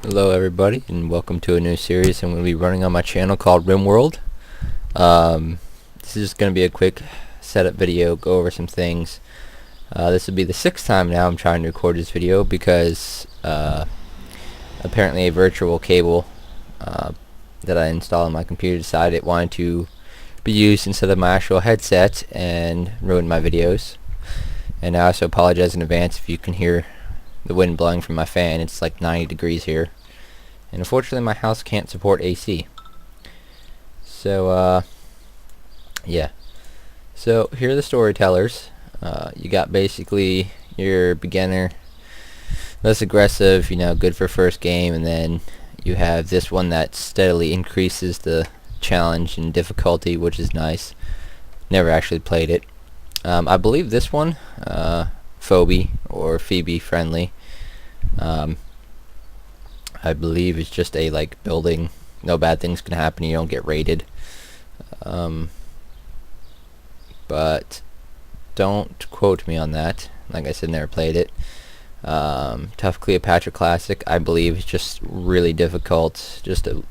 Hello everybody, and welcome to a new series I'm going to be running on my channel called Rimworld. This is just going to be a quick setup video, go over some things. This will be the 6th time now I'm trying to record this video because apparently a virtual cable that I installed on my computer decided it wanted to be used instead of my actual headset and ruined my videos. And I also apologize in advance if you can hear the wind blowing from my fan. It's like 90 degrees here, and unfortunately my house can't support AC. So yeah, so here are the storytellers. You got basically your beginner, less aggressive, good for first game, and then you have this one that steadily increases the challenge and difficulty, which is nice. Never actually played it. I believe this one, Phoebe or Phoebe friendly, I believe it's just a building, no bad things can happen, you don't get raided, but don't quote me on that. Like I said, never played it. Tough Cleopatra Classic, I believe, is just really difficult, just a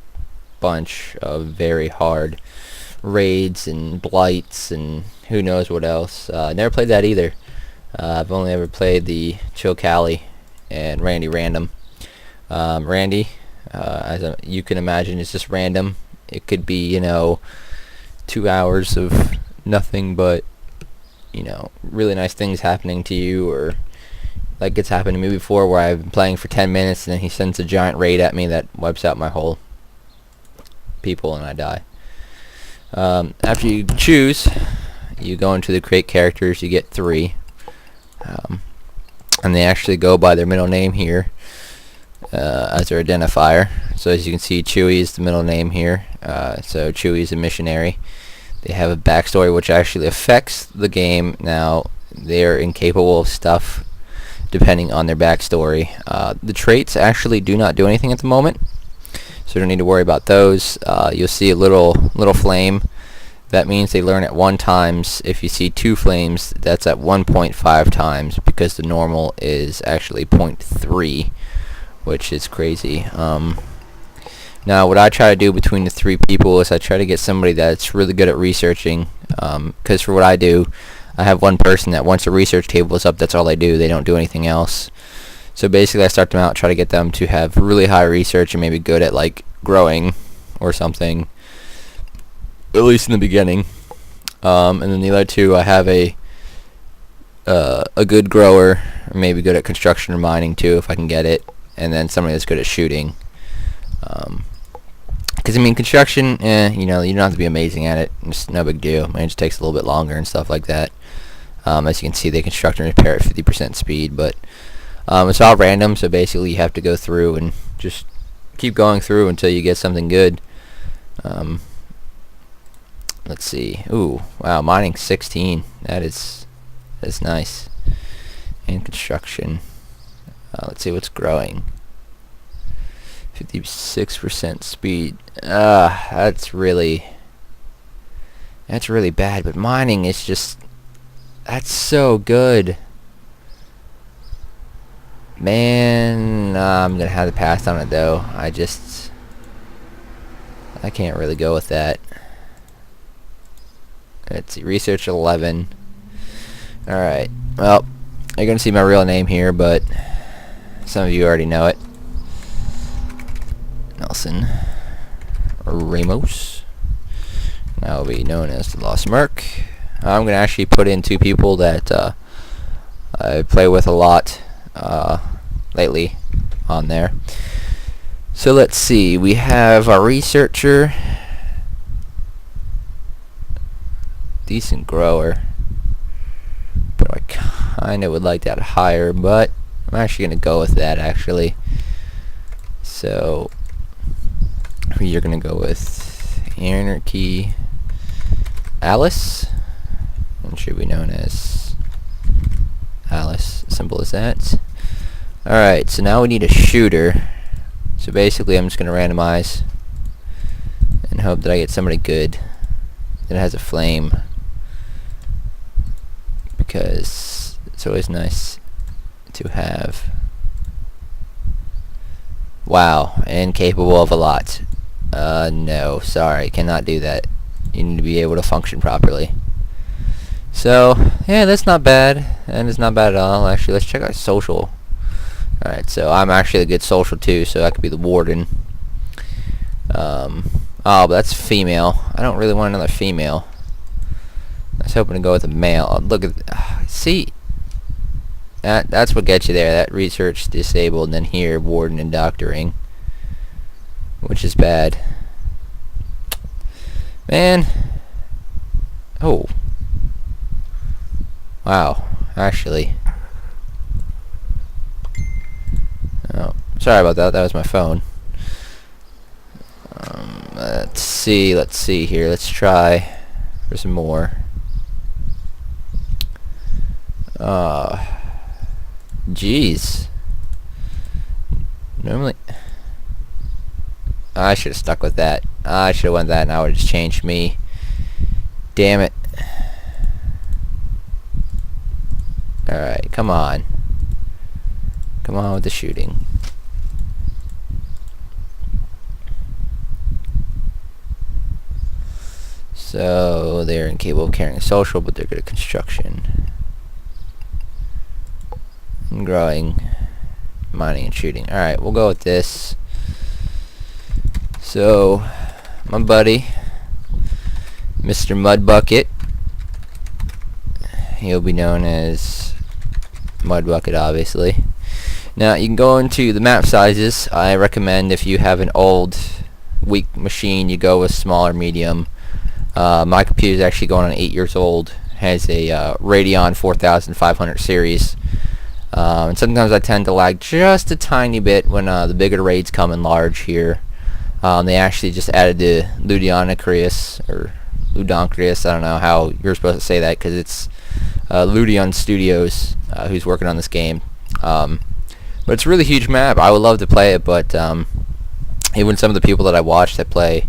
bunch of very hard raids and blights and who knows what else. Never played that either. I've only ever played the Chill Cali and Randy Random. Randy, as you can imagine, is just random. It could be 2 hours of nothing but really nice things happening to you, or like it's happened to me before where I've been playing for 10 minutes and then he sends a giant raid at me that wipes out my whole people and I die. After you choose, you go into the create characters. You get 3. And they actually go by their middle name here as their identifier. So as you can see, Chewie is the middle name here. So Chewie is a missionary. They have a backstory which actually affects the game. Now they're incapable of stuff depending on their backstory. The traits actually do not do anything at the moment, so you don't need to worry about those. You'll see a little flame. That means they learn at 1 times. If you see 2 flames, that's at 1.5 times, because the normal is actually 0.3, which is crazy. Now what I try to do between the 3 people is I try to get somebody that's really good at researching, because for what I do, I have one person that once the research table is up, that's all they do. They don't do anything else. So basically I start them out, try to get them to have really high research and maybe good at growing or something, at least in the beginning. And then the other 2, I have a good grower, or maybe good at construction or mining too, if I can get it, and then somebody that's good at shooting. Because construction, you don't have to be amazing at it. It's no big deal. It just takes a little bit longer and stuff like that. As you can see, they construct and repair at 50% speed, but it's all random. So basically, you have to go through and just keep going through until you get something good. Let's see. Ooh, wow, mining 16. That's nice. And construction. Let's see what's growing. 56% speed. That's really bad. But mining is just, that's so good. Man, I'm gonna have to pass on it though. I can't really go with that. Let's see, research 11. Alright, well, you're going to see my real name here, but some of you already know it. Nelson Ramos. Now will be known as the Lost Merc. I'm going to actually put in 2 people that I play with a lot lately on there. So let's see, we have our researcher, decent grower, but I kinda would like that higher, but I'm actually gonna go with that actually. So you're gonna go with Anarchy Alice, and should be known as Alice, simple as that. Alright, so now we need a shooter. So basically I'm just gonna randomize and hope that I get somebody good that has a flame, because it's always nice to have. Wow. Wow, incapable of a lot. No, sorry, cannot do that. You need to be able to function properly. So, yeah, that's not bad, and it's not bad at all. Actually, let's check out social. Alright, so I'm actually a good social too, so I could be the warden. Oh, but that's female. I don't really want another female. I was hoping to go with a male. Oh, look at, see, that's what gets you there. That research disabled, and then here warden and doctoring, which is bad. Man. Oh. Wow. Actually. Oh, sorry about that. That was my phone. Let's see here. Let's try for some more. Jeez. Normally, I should have stuck with that. I should have went that, and I would have just changed me. Damn it. Alright, come on. Come on with the shooting. So, they're incapable of carrying social, but they're good at construction. And growing, mining, and shooting. Alright, we'll go with this. So, my buddy, Mr. Mudbucket, he'll be known as Mudbucket, obviously. Now, you can go into the map sizes. I recommend if you have an old, weak machine, you go with small or medium. My computer is actually going on 8 years old. Has a Radeon 4500 series. And sometimes I tend to lag just a tiny bit when the bigger raids come in large here. They actually just added the Ludoncrius, or Ludoncrius, I don't know how you're supposed to say that, because it's Ludion Studios who's working on this game. But it's a really huge map. I would love to play it, but even some of the people that I watch that play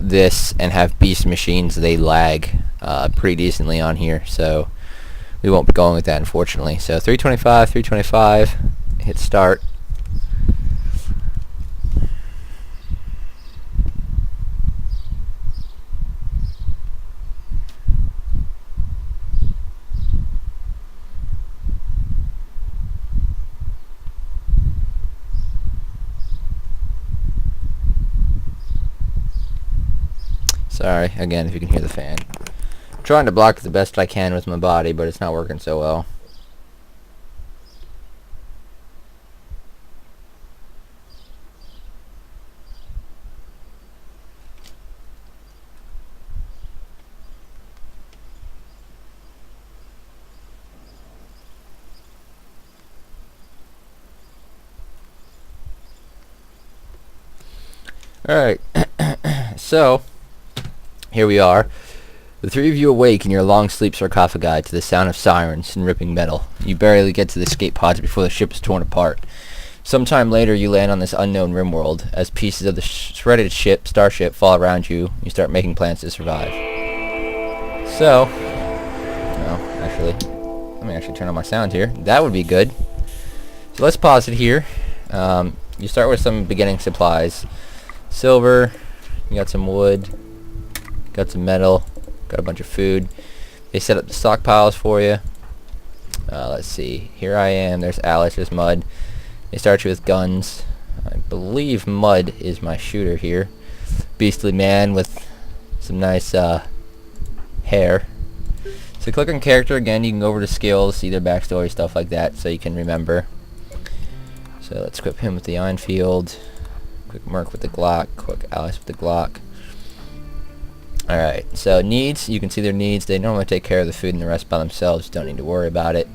this and have beast machines, they lag pretty decently on here, so we won't be going with that, unfortunately. So 325, hit start. Sorry, again, if you can hear the fan. I'm trying to block it the best I can with my body, but it's not working so well. Alright, so here we are. The three of you awake in your long sleep sarcophagi to the sound of sirens and ripping metal. You barely get to the escape pods before the ship is torn apart. Sometime later, you land on this unknown Rimworld. As pieces of the shredded starship fall around you, you start making plans to survive. So, no, actually, let me actually turn on my sound here. That would be good. So let's pause it here. You start with some beginning supplies. Silver, you got some wood, got some metal, got a bunch of food. They set up the stockpiles for you. Let's see. Here I am. There's Alice. There's Mud. They start you with guns. I believe Mud is my shooter here. Beastly man with some nice hair. So click on character again. You can go over to skills, see their backstory, stuff like that, so you can remember. So let's equip him with the Ironfield. Quick Merc with the Glock. Quick Alice with the Glock. Alright, so needs, you can see their needs. They normally take care of the food and the rest by themselves. Don't need to worry about it.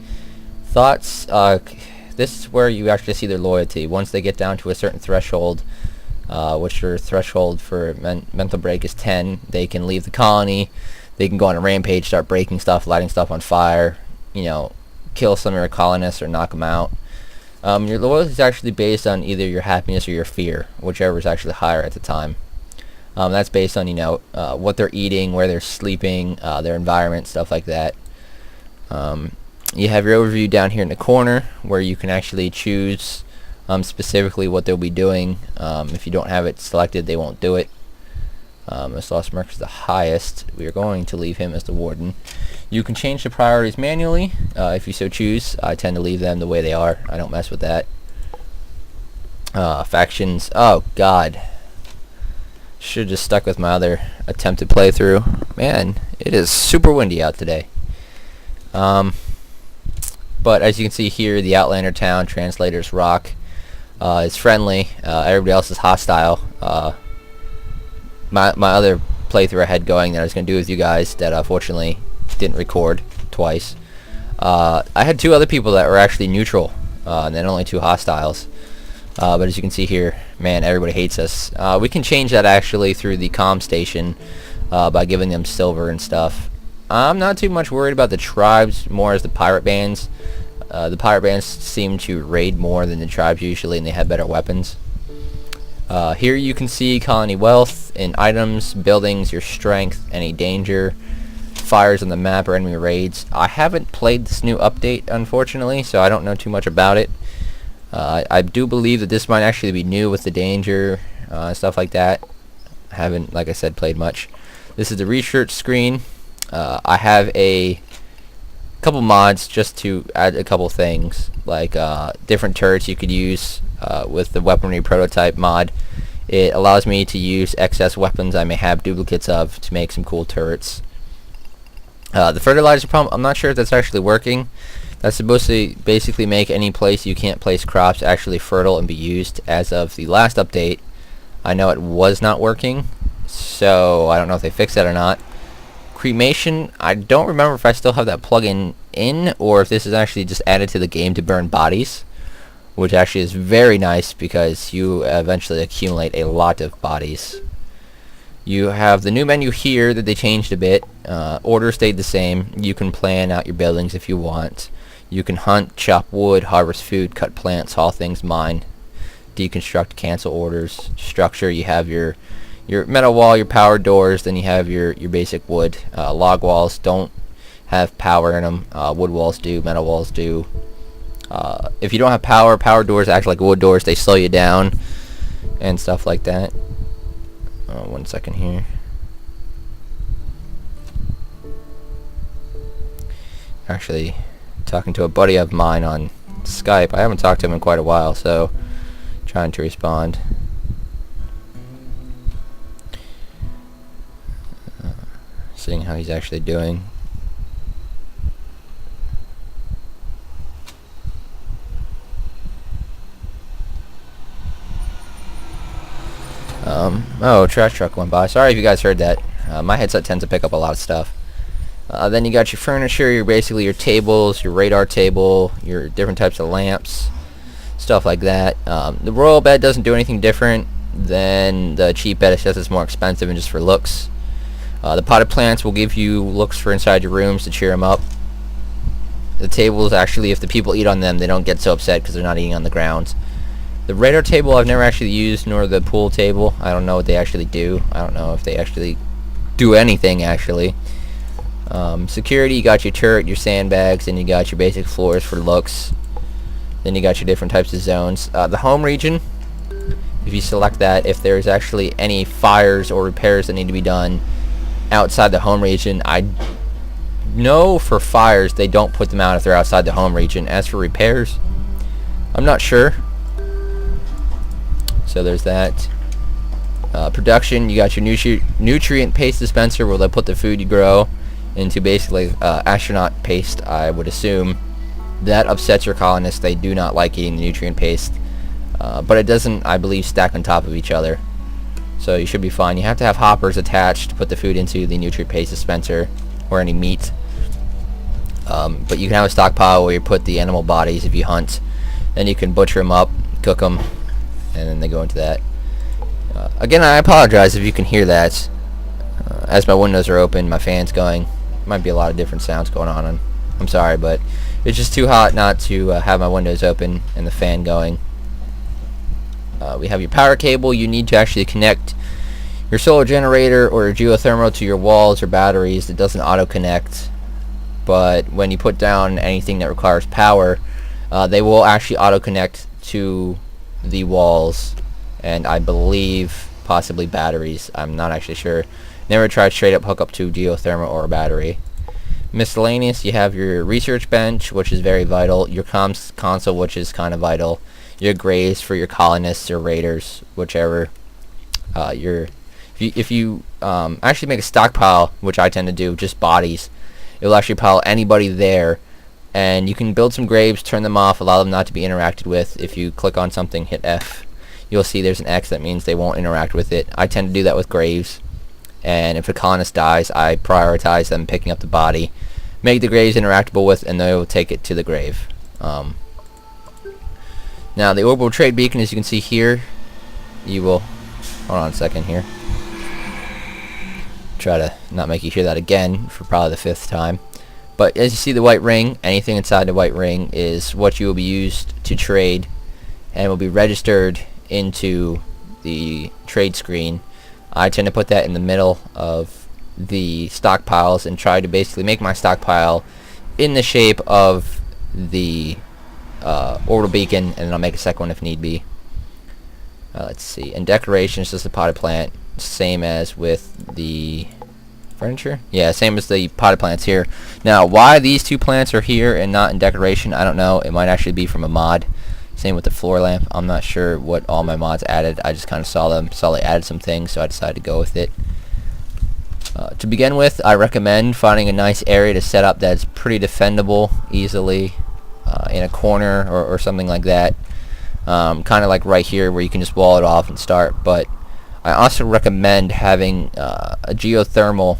Thoughts, this is where you actually see their loyalty. Once they get down to a certain threshold, which their threshold for mental break is 10, they can leave the colony. They can go on a rampage, start breaking stuff, lighting stuff on fire, you know, kill some of your colonists or knock them out. Your loyalty is actually based on either your happiness or your fear, whichever is actually higher at the time. That's based on, you know, what they're eating, where they're sleeping, their environment, stuff like that. You have your overview down here in the corner where you can actually choose specifically what they'll be doing. If you don't have it selected, they won't do it. As Lost Merc is the highest, we are going to leave him as the warden. You can change the priorities manually if you so choose. I tend to leave them the way they are. I don't mess with that. Factions. Oh God. Should have just stuck with my other attempted playthrough. Man, it is super windy out today. But as you can see here, the Outlander town, Translators Rock, is friendly. Everybody else is hostile. My other playthrough I had going that I was going to do with you guys that unfortunately didn't record twice. I had 2 other people that were actually neutral, and then only 2 hostiles. But as you can see here, man, everybody hates us. We can change that actually through the comm station by giving them silver and stuff. I'm not too much worried about the tribes, more as the pirate bands. The pirate bands seem to raid more than the tribes usually, and they have better weapons. Here you can see colony wealth in items, buildings, your strength, any danger, fires on the map or enemy raids. I haven't played this new update, unfortunately, so I don't know too much about it. I do believe that this might actually be new with the danger, stuff like that. I haven't, like I said, played much. This is the research screen. I have a couple mods just to add a couple things, like different turrets you could use with the weaponry prototype mod. It allows me to use excess weapons I may have duplicates of to make some cool turrets. The fertilizer pump, I'm not sure if that's actually working. That's supposed to basically make any place you can't place crops actually fertile and be used. As of the last update, I know it was not working, so I don't know if they fixed that or not. Cremation, I don't remember if I still have that plugin in, or if this is actually just added to the game to burn bodies, which actually is very nice because you eventually accumulate a lot of bodies. You have the new menu here that they changed a bit. Order stayed the same. You can plan out your buildings if you want. You can hunt, chop wood, harvest food, cut plants, haul things, mine, deconstruct, cancel orders. Structure, you have your metal wall, your power doors, then you have your basic wood. Log walls don't have power in them. Wood walls do, metal walls do. If you don't have power doors act like wood doors. They slow you down and stuff like that. 1 second here. Actually, talking to a buddy of mine on Skype. I haven't talked to him in quite a while, so trying to respond. Seeing how he's actually doing. Oh, trash truck went by. Sorry if you guys heard that. My headset tends to pick up a lot of stuff. Then you got your furniture, basically your tables, your radar table, your different types of lamps, stuff like that. The royal bed doesn't do anything different than the cheap bed. It's just it's more expensive and just for looks. The potted plants will give you looks for inside your rooms to cheer them up. The tables, actually, if the people eat on them, they don't get so upset because they're not eating on the ground. The radar table I've never actually used, nor the pool table. I don't know what they actually do. I don't know if they actually do anything, actually. Security, you got your turret, your sandbags, and you got your basic floors for looks. Then you got your different types of zones. The home region, if you select that, if there's actually any fires or repairs that need to be done outside the home region, I know for fires they don't put them out if they're outside the home region. As for repairs, I'm not sure. So there's that. Production, you got your nutrient paste dispenser where they'll put the food you grow into basically astronaut paste, I would assume. That upsets your colonists. They do not like eating the nutrient paste. But it doesn't, I believe, stack on top of each other. So you should be fine. You have to have hoppers attached to put the food into the nutrient paste dispenser or any meat. But you can have a stockpile where you put the animal bodies if you hunt. Then you can butcher them up, cook them, and then they go into that. Again, I apologize if you can hear that. As my windows are open, my fan's going. Might be a lot of different sounds going on. I'm sorry, but it's just too hot not to have my windows open and the fan going. We have your power cable. You need to actually connect your solar generator or your geothermal to your walls or batteries. It doesn't auto-connect, but when you put down anything that requires power, they will actually auto-connect to the walls, and I believe possibly batteries. I'm not actually sure. Never tried straight up hook up to geothermal or a battery. Miscellaneous, you have your research bench, which is very vital, your comms console, which is kind of vital, your graves for your colonists or raiders, whichever. If you actually make a stockpile, which I tend to do, just bodies, it will actually pile anybody there, and you can build some graves, turn them off, allow them not to be interacted with. If you click on something, hit F, you'll see there's an X, that means they won't interact with it. I tend to do that with graves, and if a colonist dies, I prioritize them picking up the body, make the graves interactable with, and they will take it to the grave. Now the orbital trade beacon, as you can see here, you will, hold on a second here, try to not make you hear that again for probably the 5th time. But as you see the white ring, anything inside the white ring is what you will be used to trade, and will be registered into the trade screen. I tend to put that in the middle of the stockpiles and try to basically make my stockpile in the shape of the orbital beacon, and then I'll make a second one if need be. Let's see, and decorations, just a potted plant, same as with the furniture. Yeah, same as the potted plants here. Now, why these 2 plants are here and not in decoration, I don't know. It might actually be from a mod. Same with the floor lamp. I'm not sure what all my mods added. I just kind of saw they added some things, so I decided to go with it. To begin with, I recommend finding a nice area to set up that's pretty defendable easily, in a corner or something like that. Kind of like right here where you can just wall it off and start. But I also recommend having a geothermal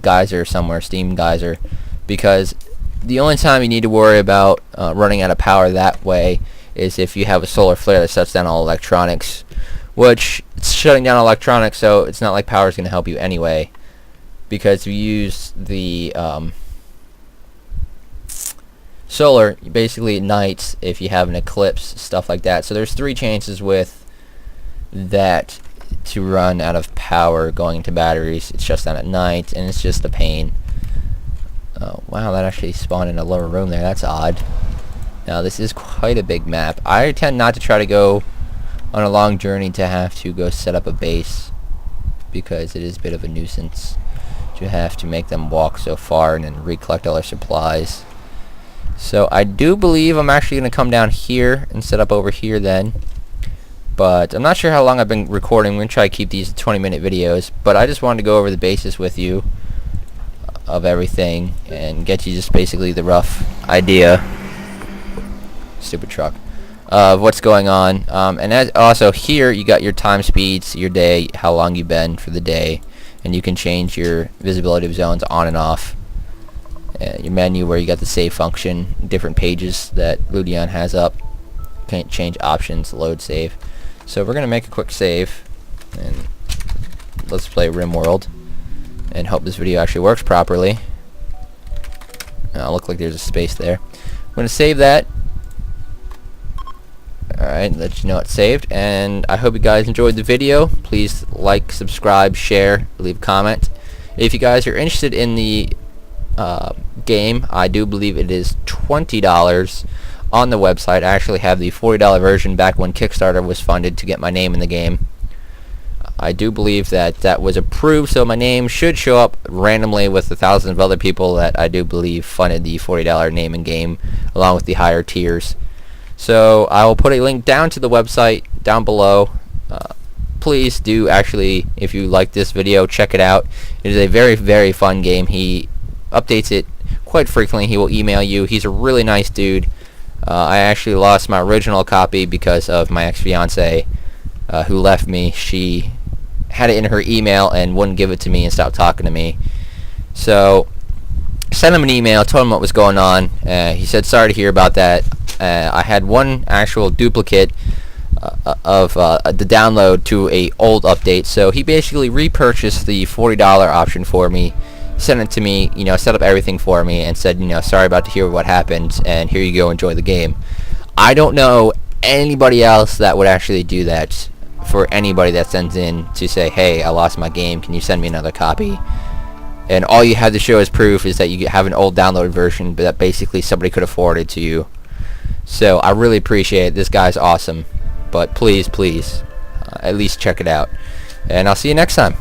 geyser somewhere, steam geyser, because the only time you need to worry about running out of power that way is if you have a solar flare that shuts down all electronics, which it's shutting down electronics, so it's not like power is going to help you anyway, because if you use the solar, basically ignites if you have an eclipse, stuff like that. So there's 3 chances with that to run out of power going into batteries. It shuts down at night, and it's just a pain. Oh, wow, that actually spawned in a lower room there. That's odd. Now, this is quite a big map. I tend not to try to go on a long journey to have to go set up a base, because it is a bit of a nuisance to have to make them walk so far and then recollect all their supplies. So I do believe I'm actually going to come down here and set up over here then. But I'm not sure how long I've been recording. I'm going to try to keep these 20-minute videos. But I just wanted to go over the basis with you of everything and get you just basically the rough idea, stupid truck, of what's going on. And as also here you got your time speeds, your day, how long you've been for the day, and you can change your visibility of zones on and off. Your menu where you got the save function, different pages that Ludion has up. Can't change options, load save. So we're gonna make a quick save and let's play Rimworld and hope this video actually works properly. Look like there's a space there. I'm gonna save that. Alright, let you know it's saved, and I hope you guys enjoyed the video. Please like, subscribe, share, leave a comment. If you guys are interested in the game, I do believe it is $20 on the website. I actually have the $40 version back when Kickstarter was funded to get my name in the game. I do believe that was approved, so my name should show up randomly with the thousands of other people that I do believe funded the $40 name in game, along with the higher tiers. So I will put a link down to the website down below. Please do actually, if you like this video, check it out. It is a very, very fun game. He updates it quite frequently. He will email you. He's a really nice dude. I actually lost my original copy because of my ex-fiance who left me. She had it in her email and wouldn't give it to me and stopped talking to me. So sent him an email, told him what was going on. He said sorry to hear about that. I had one actual duplicate of the download to a old update, so he basically repurchased the $40 option for me, sent it to me, set up everything for me, and said, sorry about to hear what happened, and here you go, enjoy the game. I don't know anybody else that would actually do that for anybody that sends in to say, hey, I lost my game, can you send me another copy? And all you have to show as proof is that you have an old downloaded version, but that basically somebody could have forwarded to you. So I really appreciate it. This guy's awesome. but please, at least check it out. And I'll see you next time.